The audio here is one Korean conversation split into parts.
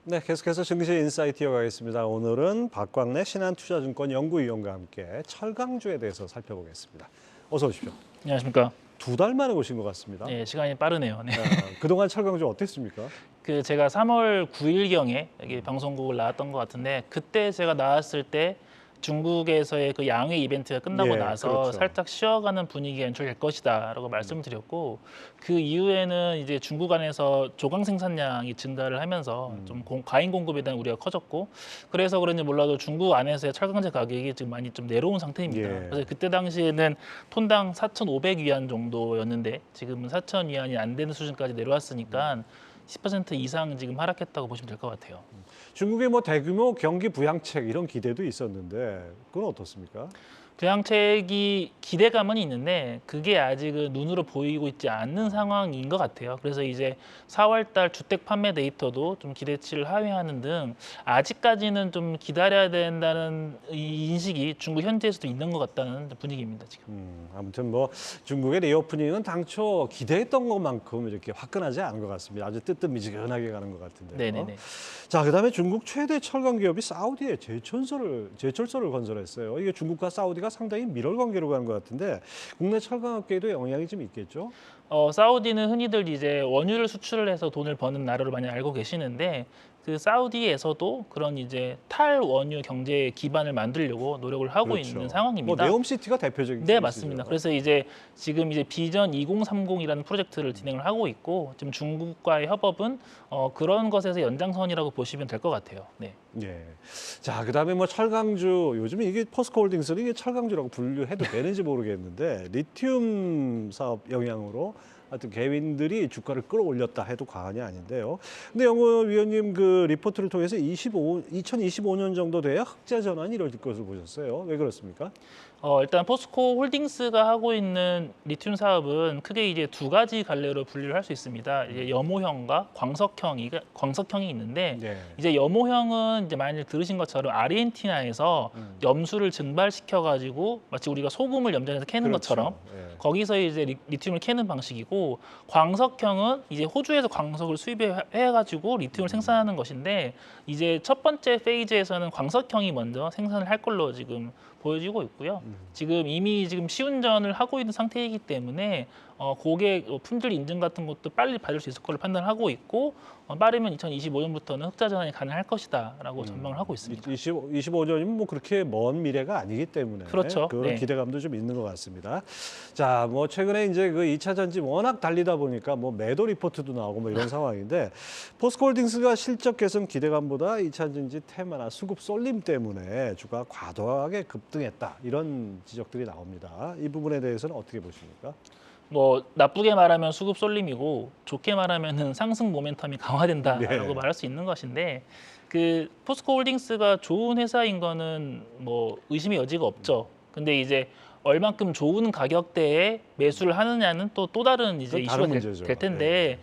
네, 계속해서 증시 인사이트 이어가겠습니다. 오늘은 박광래 신한투자증권 연구위원과 함께 철강주에 대해서 살펴보겠습니다. 어서 오십시오. 안녕하십니까. 2달 만에 오신 것 같습니다. 네, 시간이 빠르네요. 네. 그동안 철강주 어땠습니까? 제가 3월 9일경에 여기 방송국을 나왔던 것 같은데 그때 제가 나왔을 때 중국에서의 그 양회 이벤트가 끝나고 예, 나서 그렇죠. 살짝 쉬어가는 분위기가 연출될 것이다라고 말씀드렸고 그 이후에는 이제 중국 안에서 조강 생산량이 증가를 하면서 좀 과잉 공급에 대한 우려가 커졌고 그래서 그런지 몰라도 중국 안에서의 철강제 가격이 지금 많이 좀 내려온 상태입니다. 예. 그래서 그때 당시에는 톤당 4,500위안 정도였는데 지금은 4,000위안이 안 되는 수준까지 내려왔으니까 10% 이상 지금 하락했다고 보시면 될 것 같아요. 중국의 뭐 대규모 경기 부양책 이런 기대도 있었는데 그건 어떻습니까? 부양책이 기대감은 있는데 그게 아직은 눈으로 보이고 있지 않는 상황인 것 같아요. 그래서 이제 4월 달 주택 판매 데이터도 좀 기대치를 하회하는 등 아직까지는 좀 기다려야 된다는 이 인식이 중국 현지에서도 있는 것 같다는 분위기입니다, 지금. 아무튼 뭐 중국의 리오프닝은 당초 기대했던 것만큼 이렇게 화끈하지 않은 것 같습니다. 아주 뜨뜻미지근하게 가는 것 같은데요. 네네네. 자, 그다음에 중국 최대 철강 기업이 사우디에 제철소를 건설했어요. 이게 중국과 사우디가 상당히 밀월 관계로 가는 것 같은데 국내 철강업계에도 영향이 좀 있겠죠? 사우디는 흔히들 이제 원유를 수출을 해서 돈을 버는 나라로 많이 알고 계시는데 그 사우디에서도 그런 이제 탈원유 경제 기반을 만들려고 노력을 하고 그렇죠. 있는 뭐 상황입니다. 네옴시티가 대표적인 네, 케이스죠. 맞습니다. 그래서 이제 지금 이제 비전 2030이라는 프로젝트를 진행을 하고 있고 지금 중국과의 협업은 그런 것에서 연장선이라고 보시면 될 것 같아요. 네. 예. 자, 그다음에 뭐 철강주 요즘 이게 포스코홀딩스는 이게 철강주라고 분류해도 되는지 모르겠는데 리튬 사업 영향으로 하여튼 개인들이 주가를 끌어올렸다 해도 과언이 아닌데요. 근데 연구위원님 그 리포트를 통해서 2025년 정도 돼야 흑자 전환이 이루어질 것으로 보셨어요. 왜 그렇습니까? 일단 포스코 홀딩스가 하고 있는 리튬 사업은 크게 이제 두 가지 갈래로 분류를 할 수 있습니다. 이제 염호형과 광석형이 있는데 네. 이제 염호형은 이제 많이 들으신 것처럼 아르헨티나에서 염수를 증발시켜 가지고 마치 우리가 소금을 염전해서 캐는 그렇죠. 것처럼 예. 거기서 이제 리튬을 캐는 방식이고 광석형은 이제 호주에서 광석을 수입해 가지고 리튬을 생산하는 것인데 이제 첫 번째 페이즈에서는 광석형이 먼저 생산을 할 걸로 지금 보여지고 있고요. 지금 이미 지금 시운전을 하고 있는 상태이기 때문에 고객 품질 인증 같은 것도 빨리 받을 수 있을 걸로 판단하고 있고 빠르면 2025년부터는 흑자 전환이 가능할 것이다라고 전망을 하고 있습니다. 25년이면 뭐 그렇게 먼 미래가 아니기 때문에 그렇죠. 그런 네. 기대감도 좀 있는 것 같습니다. 자, 뭐 최근에 이제 그 2차 전지 워낙 달리다 보니까 뭐 매도 리포트도 나오고 뭐 이런 상황인데 포스코홀딩스가 실적 개선 기대감보다 2차 전지 테마나 수급 쏠림 때문에 주가 과도하게 급등했다 이런 지적들이 나옵니다. 이 부분에 대해서는 어떻게 보십니까? 뭐 나쁘게 말하면 수급 쏠림이고 좋게 말하면은 상승 모멘텀이 강화된다라고 네. 말할 수 있는 것인데 그 포스코홀딩스가 좋은 회사인 거는 뭐 의심의 여지가 없죠. 근데 이제 얼만큼 좋은 가격대에 매수를 하느냐는 또 다른 이제 그건 이슈가 다른 문제죠. 될 텐데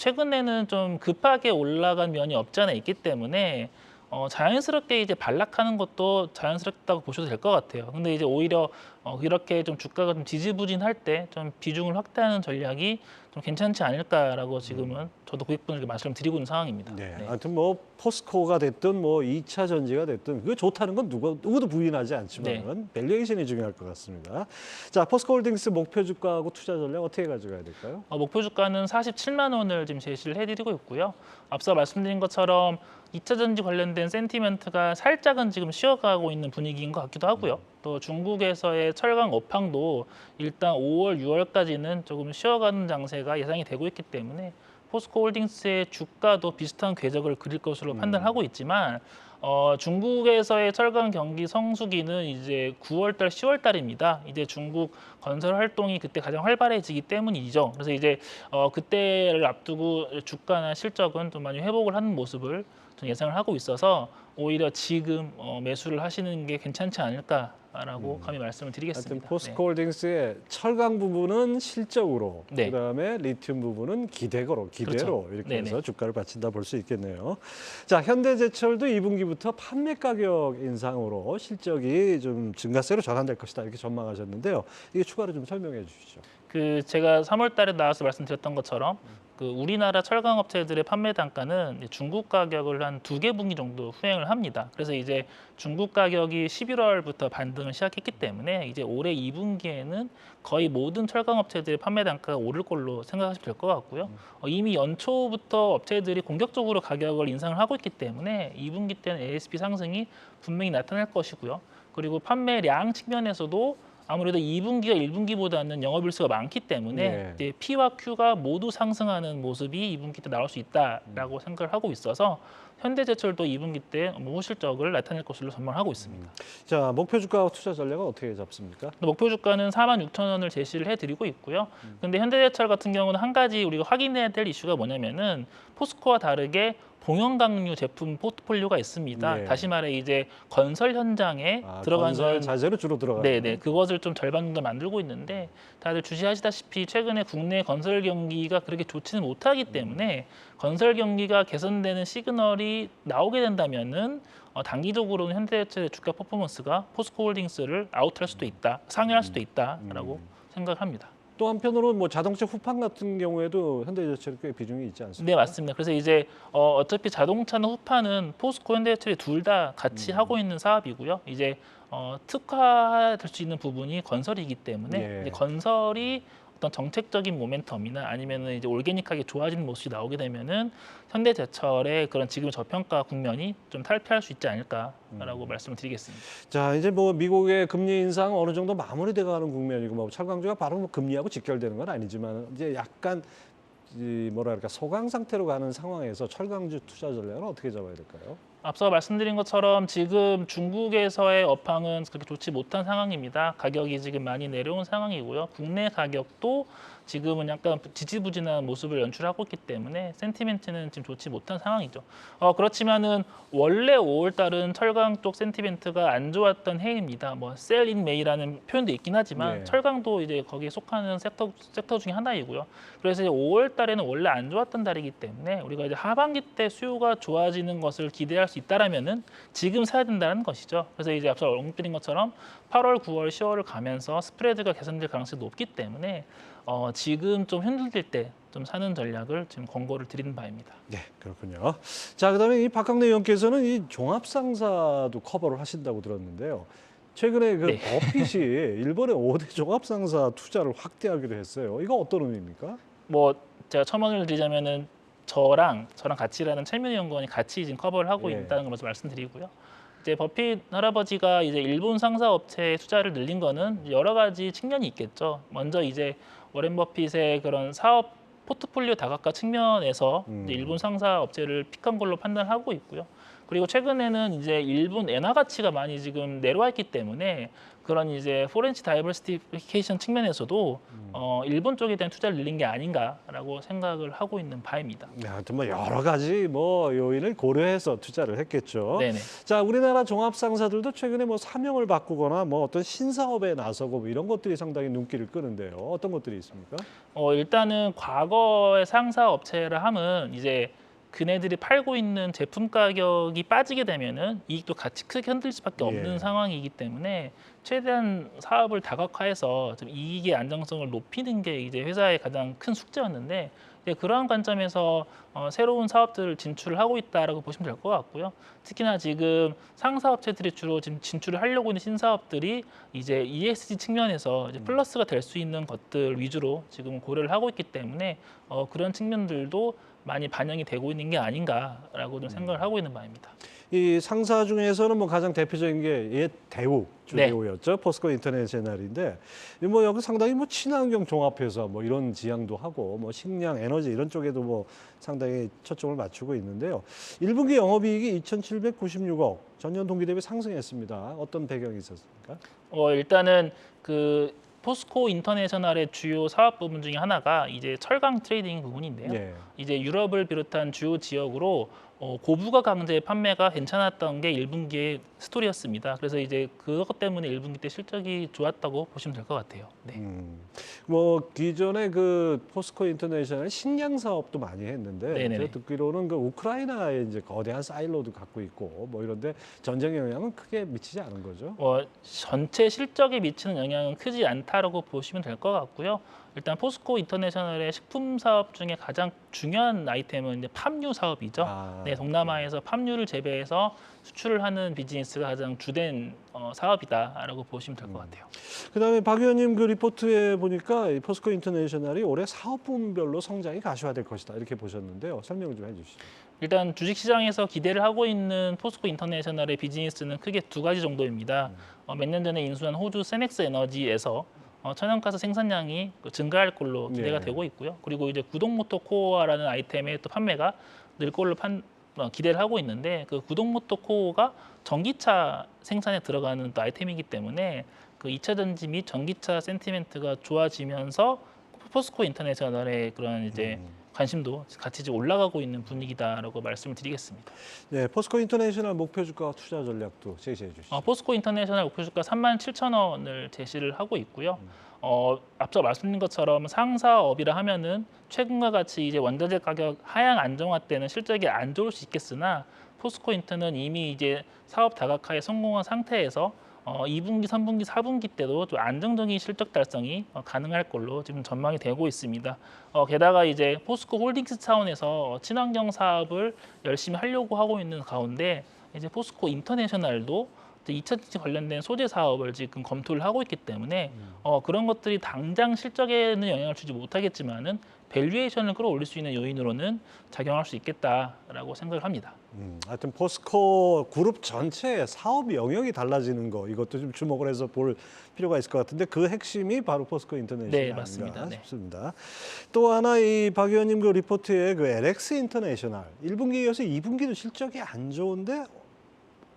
최근에는 좀 급하게 올라간 면이 없지 않아 있기 때문에 자연스럽게 이제 반락하는 것도 자연스럽다고 보셔도 될 것 같아요. 근데 이제 오히려 이렇게 좀 주가가 좀 지지부진할 때 좀 비중을 확대하는 전략이 좀 괜찮지 않을까라고 지금은 저도 고객분들께 말씀드리고 있는 상황입니다. 네. 네. 하여튼 뭐 포스코가 됐든 뭐 2차 전지가 됐든 그게 좋다는 건 누구도 부인하지 않지만 밸류에이션이 중요할 것 같습니다. 자, 포스코홀딩스 목표 주가하고 투자 전략 어떻게 가져가야 될까요? 목표 주가는 47만 원을 지금 제시를 해드리고 있고요. 앞서 말씀드린 것처럼 2차 전지 관련된 센티멘트가 살짝은 지금 쉬어가고 있는 분위기인 것 같기도 하고요. 또 중국에서의 철강 업황도 일단 5월, 6월까지는 조금 쉬어가는 장세가 예상이 되고 있기 때문에 포스코홀딩스의 주가도 비슷한 궤적을 그릴 것으로 판단하고 있지만 중국에서의 철강 경기 성수기는 이제 9월달, 10월달입니다. 이제 중국 건설 활동이 그때 가장 활발해지기 때문이죠. 그래서 이제 그때를 앞두고 주가나 실적은 좀 많이 회복을 하는 모습을 좀 예상을 하고 있어서 오히려 지금 매수를 하시는 게 괜찮지 않을까라고 감히 말씀을 드리겠습니다. 하여튼 포스코홀딩스의 철강 부분은 실적으로, 네. 그다음에 리튬 부분은 기대로 그렇죠. 이렇게 네네. 해서 주가를 받친다 볼 수 있겠네요. 자, 현대제철도 2분기부터 판매 가격 인상으로 실적이 좀 증가세로 전환될 것이다 이렇게 전망하셨는데요. 이게 추가로 좀 설명해 주시죠. 제가 3월 달에 나와서 말씀드렸던 것처럼 그 우리나라 철강 업체들의 판매 단가는 이제 중국 가격을 한 2개 분기 정도 후행을 합니다. 그래서 이제 중국 가격이 11월부터 반등을 시작했기 때문에 이제 올해 2분기에는 거의 모든 철강 업체들의 판매 단가가 오를 걸로 생각하시면 될 것 같고요. 이미 연초부터 업체들이 공격적으로 가격을 인상을 하고 있기 때문에 2분기 때는 ASP 상승이 분명히 나타날 것이고요. 그리고 판매량 측면에서도 아무래도 2분기가 1분기보다는 영업일수가 많기 때문에 네. 이제 P와 Q가 모두 상승하는 모습이 2분기 때 나올 수 있다라고 생각을 하고 있어서 현대제철도 2분기 때 업무 실적을 나타낼 것으로 전망하고 있습니다. 자, 목표 주가와 투자 전략은 어떻게 잡습니까? 목표 주가는 46,000원을 제시를 해드리고 있고요. 근데 현대제철 같은 경우는 한 가지 우리가 확인해야 될 이슈가 뭐냐면은 포스코와 다르게 동형강류 제품 포트폴리오가 있습니다. 예. 다시 말해 이제 건설 현장에 들어가는 건설 자재로 주로 들어가는. 네네 그것을 좀 절반 정도 만들고 있는데 다들 주시하시다시피 최근에 국내 건설 경기가 그렇게 좋지는 못하기 때문에 건설 경기가 개선되는 시그널이 나오게 된다면은 단기적으로는 현대제철의 주가 퍼포먼스가 포스코홀딩스를 아웃할 수도 있다, 상회할 수도 있다라고 생각합니다. 또 한편으로는 뭐 자동차 후판 같은 경우에도 현대제철이 꽤 비중이 있지 않습니까? 네 맞습니다. 그래서 이제 어차피 자동차는 후판은 포스코, 현대제철이 둘 다 같이 하고 있는 사업이고요. 이제 특화될 수 있는 부분이 건설이기 때문에 예. 이제 건설이 어떤 정책적인 모멘텀이나 아니면은 이제 올게닉하게 좋아지는 모습이 나오게 되면은 현대제철의 그런 지금 저평가 국면이 좀 탈피할 수 있지 않을까라고 말씀을 드리겠습니다. 자, 이제 뭐 미국의 금리 인상 어느 정도 마무리돼 가는 국면이고 뭐 철강주가 바로 뭐 금리하고 직결되는 건 아니지만 이제 약간 뭐랄까 소강 상태로 가는 상황에서 철강주 투자 전략은 어떻게 잡아야 될까요? 앞서 말씀드린 것처럼 지금 중국에서의 업황은 그렇게 좋지 못한 상황입니다. 가격이 지금 많이 내려온 상황이고요. 국내 가격도 지금은 약간 지지부진한 모습을 연출하고 있기 때문에 센티멘트는 지금 좋지 못한 상황이죠. 그렇지만은 원래 5월 달은 철강 쪽 센티멘트가 안 좋았던 해입니다. 뭐 셀 인 메이라는 표현도 있긴 하지만 네. 철강도 이제 거기에 속하는 섹터 중에 하나이고요. 그래서 이제 5월 달에는 원래 안 좋았던 달이기 때문에 우리가 이제 하반기 때 수요가 좋아지는 것을 기대할 수 있다라면은 지금 사야 된다는 것이죠. 그래서 이제 앞서 언급드린 것처럼 8월, 9월, 10월을 가면서 스프레드가 개선될 가능성이 높기 때문에 지금 좀 흔들릴 때 좀 사는 전략을 지금 권고를 드리는 바입니다. 네, 그렇군요. 자, 그다음에 이 박강래 의원께서는 이 종합상사도 커버를 하신다고 들었는데요. 최근에 그 네. 버핏이 일본의 5대 종합상사 투자를 확대하기로 했어요. 이거 어떤 의미입니까? 뭐 제가 첨언을 드리자면은 저랑 같이 일하는 최민희 연구원이 같이 지금 커버를 하고 예. 있다는 걸 먼저 말씀드리고요. 이제 버핏 할아버지가 이제 일본 상사 업체에 투자를 늘린 거는 여러 가지 측면이 있겠죠. 먼저 이제 워렌 버핏의 그런 사업 포트폴리오 다각화 측면에서 이제 일본 상사 업체를 픽한 걸로 판단하고 있고요. 그리고 최근에는 이제 일본 엔화 가치가 많이 지금 내려와 있기 때문에 그런 이제 포렌시 다이버시티피케이션 측면에서도 일본 쪽에 대한 투자를 늘린 게 아닌가라고 생각을 하고 있는 바입니다. 네, 하여튼 뭐 여러 가지 뭐 요인을 고려해서 투자를 했겠죠. 네네. 자, 우리나라 종합상사들도 최근에 뭐 사명을 바꾸거나 뭐 어떤 신사업에 나서고 뭐 이런 것들이 상당히 눈길을 끄는데요. 어떤 것들이 있습니까? 일단은 과거의 상사 업체라 함은 이제 그네들이 팔고 있는 제품 가격이 빠지게 되면은 이익도 같이 크게 흔들릴 수밖에 없는 예. 상황이기 때문에 최대한 사업을 다각화해서 좀 이익의 안정성을 높이는 게 이제 회사의 가장 큰 숙제였는데 이제 그러한 관점에서 새로운 사업들을 진출을 하고 있다라고 보시면 될 것 같고요. 특히나 지금 상사 업체들이 주로 지금 진출을 하려고 있는 신사업들이 이제 ESG 측면에서 이제 플러스가 될 수 있는 것들 위주로 지금 고려를 하고 있기 때문에 그런 측면들도 많이 반영이 되고 있는 게 아닌가라고 좀 생각을 하고 있는 바입니다. 이 상사 중에서는 뭐 가장 대표적인 게 옛 대우 네. 주대우였죠. 포스코 인터내셔널인데 뭐 여기 상당히 뭐 친환경 종합회사 뭐 이런 지향도 하고 뭐 식량, 에너지 이런 쪽에도 뭐 상당히 초점을 맞추고 있는데요. 1분기 영업이익이 2,796억, 전년 동기 대비 상승했습니다. 어떤 배경이 있었습니까? 일단은 그 포스코 인터내셔널의 주요 사업 부분 중에 하나가 이제 철강 트레이딩 부분인데요. 예. 이제 유럽을 비롯한 주요 지역으로 고부가 강제 판매가 괜찮았던 게 1분기의 스토리였습니다. 그래서 이제 그것 때문에 1분기 때 실적이 좋았다고 보시면 될 것 같아요. 네. 뭐 기존에 그 포스코 인터내셔널 식량 사업도 많이 했는데 네네네. 제가 듣기로는 그 우크라이나에 이제 거대한 사일로도 갖고 있고 뭐 이런데 전쟁 영향은 크게 미치지 않은 거죠. 전체 실적에 미치는 영향은 크지 않다라고 보시면 될 것 같고요. 일단 포스코 인터내셔널의 식품 사업 중에 가장 중요한 아이템은 이제 팜유 사업이죠. 네, 동남아에서 팜유를 재배해서 수출을 하는 비즈니스가 가장 주된 사업이다라고 보시면 될 것 같아요. 그다음에 박 의원님 그 리포트에 보니까 이 포스코 인터내셔널이 올해 사업 부문별로 성장이 가시화될 것이다 이렇게 보셨는데요. 설명 좀 해주시죠. 일단 주식시장에서 기대를 하고 있는 포스코 인터내셔널의 비즈니스는 크게 두 가지 정도입니다. 몇 년 전에 인수한 호주 세넥스 에너지에서 천연가스 생산량이 증가할 걸로 기대가 네. 되고 있고요. 그리고 이제 구동모터 코어라는 아이템의 또 판매가 늘 걸로 기대를 하고 있는데 그 구동모터 코어가 전기차 생산에 들어가는 또 아이템이기 때문에 그 2차 전지 및 전기차 센티멘트가 좋아지면서 포스코 인터내셔널의 그런 이제 관심도 같이 이제 올라가고 있는 분위기다라고 말씀을 드리겠습니다. 네, 포스코 인터내셔널 목표 주가와 투자 전략도 제시해 주시죠. 포스코 인터내셔널 목표 주가 37,000원을 제시를 하고 있고요. 앞서 말씀드린 것처럼 상사업이라 하면은 최근과 같이 이제 원자재 가격 하향 안정화 때는 실적이 안 좋을 수 있겠으나 포스코 인터는 이미 이제 사업 다각화에 성공한 상태에서 2분기, 3분기, 4분기 때도 좀 안정적인 실적 달성이 가능할 걸로 지금 전망이 되고 있습니다. 게다가 이제 포스코 홀딩스 차원에서 친환경 사업을 열심히 하려고 하고 있는 가운데 이제 포스코 인터내셔널도 2차 전지 관련된 소재 사업을 지금 검토를 하고 있기 때문에 그런 것들이 당장 실적에는 영향을 주지 못하겠지만은 밸류에이션을 끌어올릴 수 있는 요인으로는 작용할 수 있겠다라고 생각을 합니다. 하여튼 포스코 그룹 전체의 사업 영역이 달라지는 거 이것도 좀 주목을 해서 볼 필요가 있을 것 같은데 그 핵심이 바로 포스코 인터내셔널 네, 아닌가 맞습니다. 네. 싶습니다. 또 하나 이 박 의원님 그 리포트에 그 LX 인터내셔널 1분기에 이어서 2분기도 실적이 안 좋은데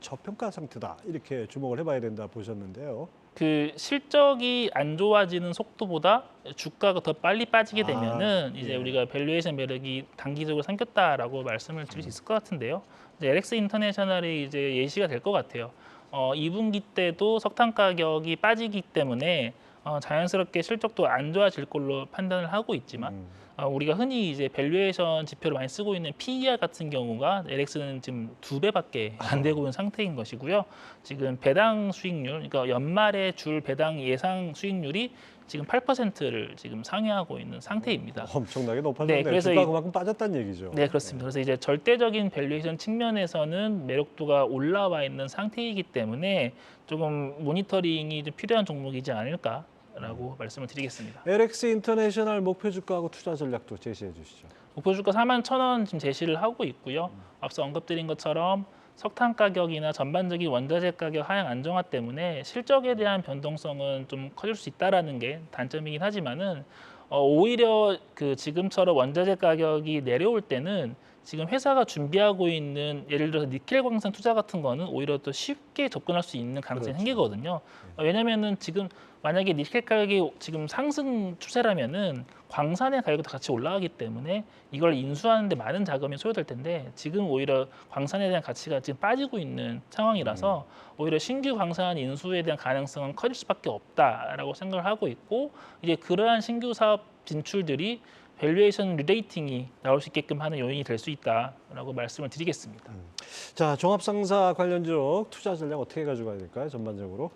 저평가 상태다 이렇게 주목을 해봐야 된다 보셨는데요. 그 실적이 안 좋아지는 속도보다 주가가 더 빨리 빠지게 되면은 이제 예. 우리가 밸류에이션 매력이 단기적으로 생겼다라고 말씀을 드릴 수 있을 것 같은데요. 이제 LX 인터내셔널이 이제 예시가 될 것 같아요. 2분기 때도 석탄 가격이 빠지기 때문에 자연스럽게 실적도 안 좋아질 걸로 판단을 하고 있지만 우리가 흔히 이제 밸류에이션 지표를 많이 쓰고 있는 PER 같은 경우가 LX는 지금 2배밖에 안 되고 있는 상태인 것이고요. 지금 배당 수익률, 그러니까 연말에 줄 배당 예상 수익률이 지금 8%를 지금 상회하고 있는 상태입니다. 엄청나게 높아졌네요. 네, 그래서 주가 그만큼 빠졌다는 얘기죠. 네, 그렇습니다. 그래서 이제 절대적인 밸류에이션 측면에서는 매력도가 올라와 있는 상태이기 때문에 조금 모니터링이 좀 필요한 종목이지 않을까라고 말씀을 드리겠습니다. LX 인터내셔널 목표 주가하고 투자 전략도 제시해 주시죠. 목표 주가 41,000원 지금 제시를 하고 있고요. 앞서 언급드린 것처럼 석탄 가격이나 전반적인 원자재 가격 하향 안정화 때문에 실적에 대한 변동성은 좀 커질 수 있다라는 게 단점이긴 하지만은 오히려 그 지금처럼 원자재 가격이 내려올 때는 지금 회사가 준비하고 있는 예를 들어서 니켈 광산 투자 같은 거는 오히려 더 쉽게 접근할 수 있는 가능성이 그렇죠. 생기거든요. 왜냐면은 지금 만약에 니켈 가격이 지금 상승 추세라면은 광산의 가격도 같이 올라가기 때문에 이걸 인수하는데 많은 자금이 소요될 텐데 지금 오히려 광산에 대한 가치가 지금 빠지고 있는 상황이라서 오히려 신규 광산 인수에 대한 가능성은 커질 수밖에 없다라고 생각을 하고 있고 이제 그러한 신규 사업 진출들이 밸류에이션 리레이팅이 나올 수 있게끔 하는 요인이 될 수 있다라고 말씀을 드리겠습니다. 자, 종합상사 관련주로 투자 전략 어떻게 가져가야 될까요? 전반적으로?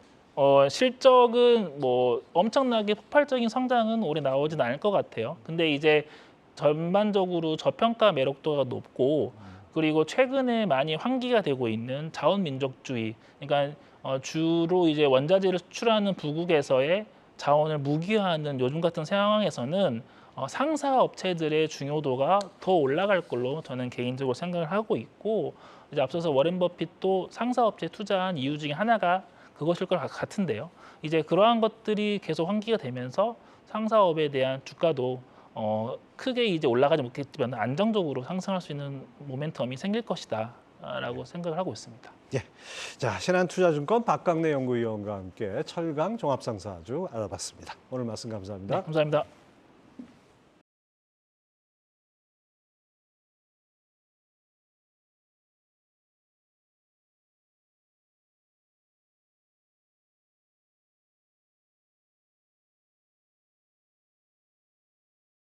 실적은 뭐 엄청나게 폭발적인 성장은 올해 나오진 않을 것 같아요. 근데 이제 전반적으로 저평가 매력도가 높고 그리고 최근에 많이 환기가 되고 있는 자원민족주의, 그러니까 주로 이제 원자재를 수출하는 부국에서의 자원을 무기화하는 요즘 같은 상황에서는 상사 업체들의 중요도가 더 올라갈 걸로 저는 개인적으로 생각을 하고 있고 이제 앞서서 워렌 버핏도 상사 업체에 투자한 이유 중에 하나가 그것일 것 같은데요. 이제 그러한 것들이 계속 환기가 되면서 상사업에 대한 주가도 크게 이제 올라가지 못했지만 안정적으로 상승할 수 있는 모멘텀이 생길 것이다라고 생각을 하고 있습니다. 예. 자, 신한투자증권 박강래 연구위원과 함께 철강 종합상사주 알아봤습니다. 오늘 말씀 감사합니다. 네, 감사합니다.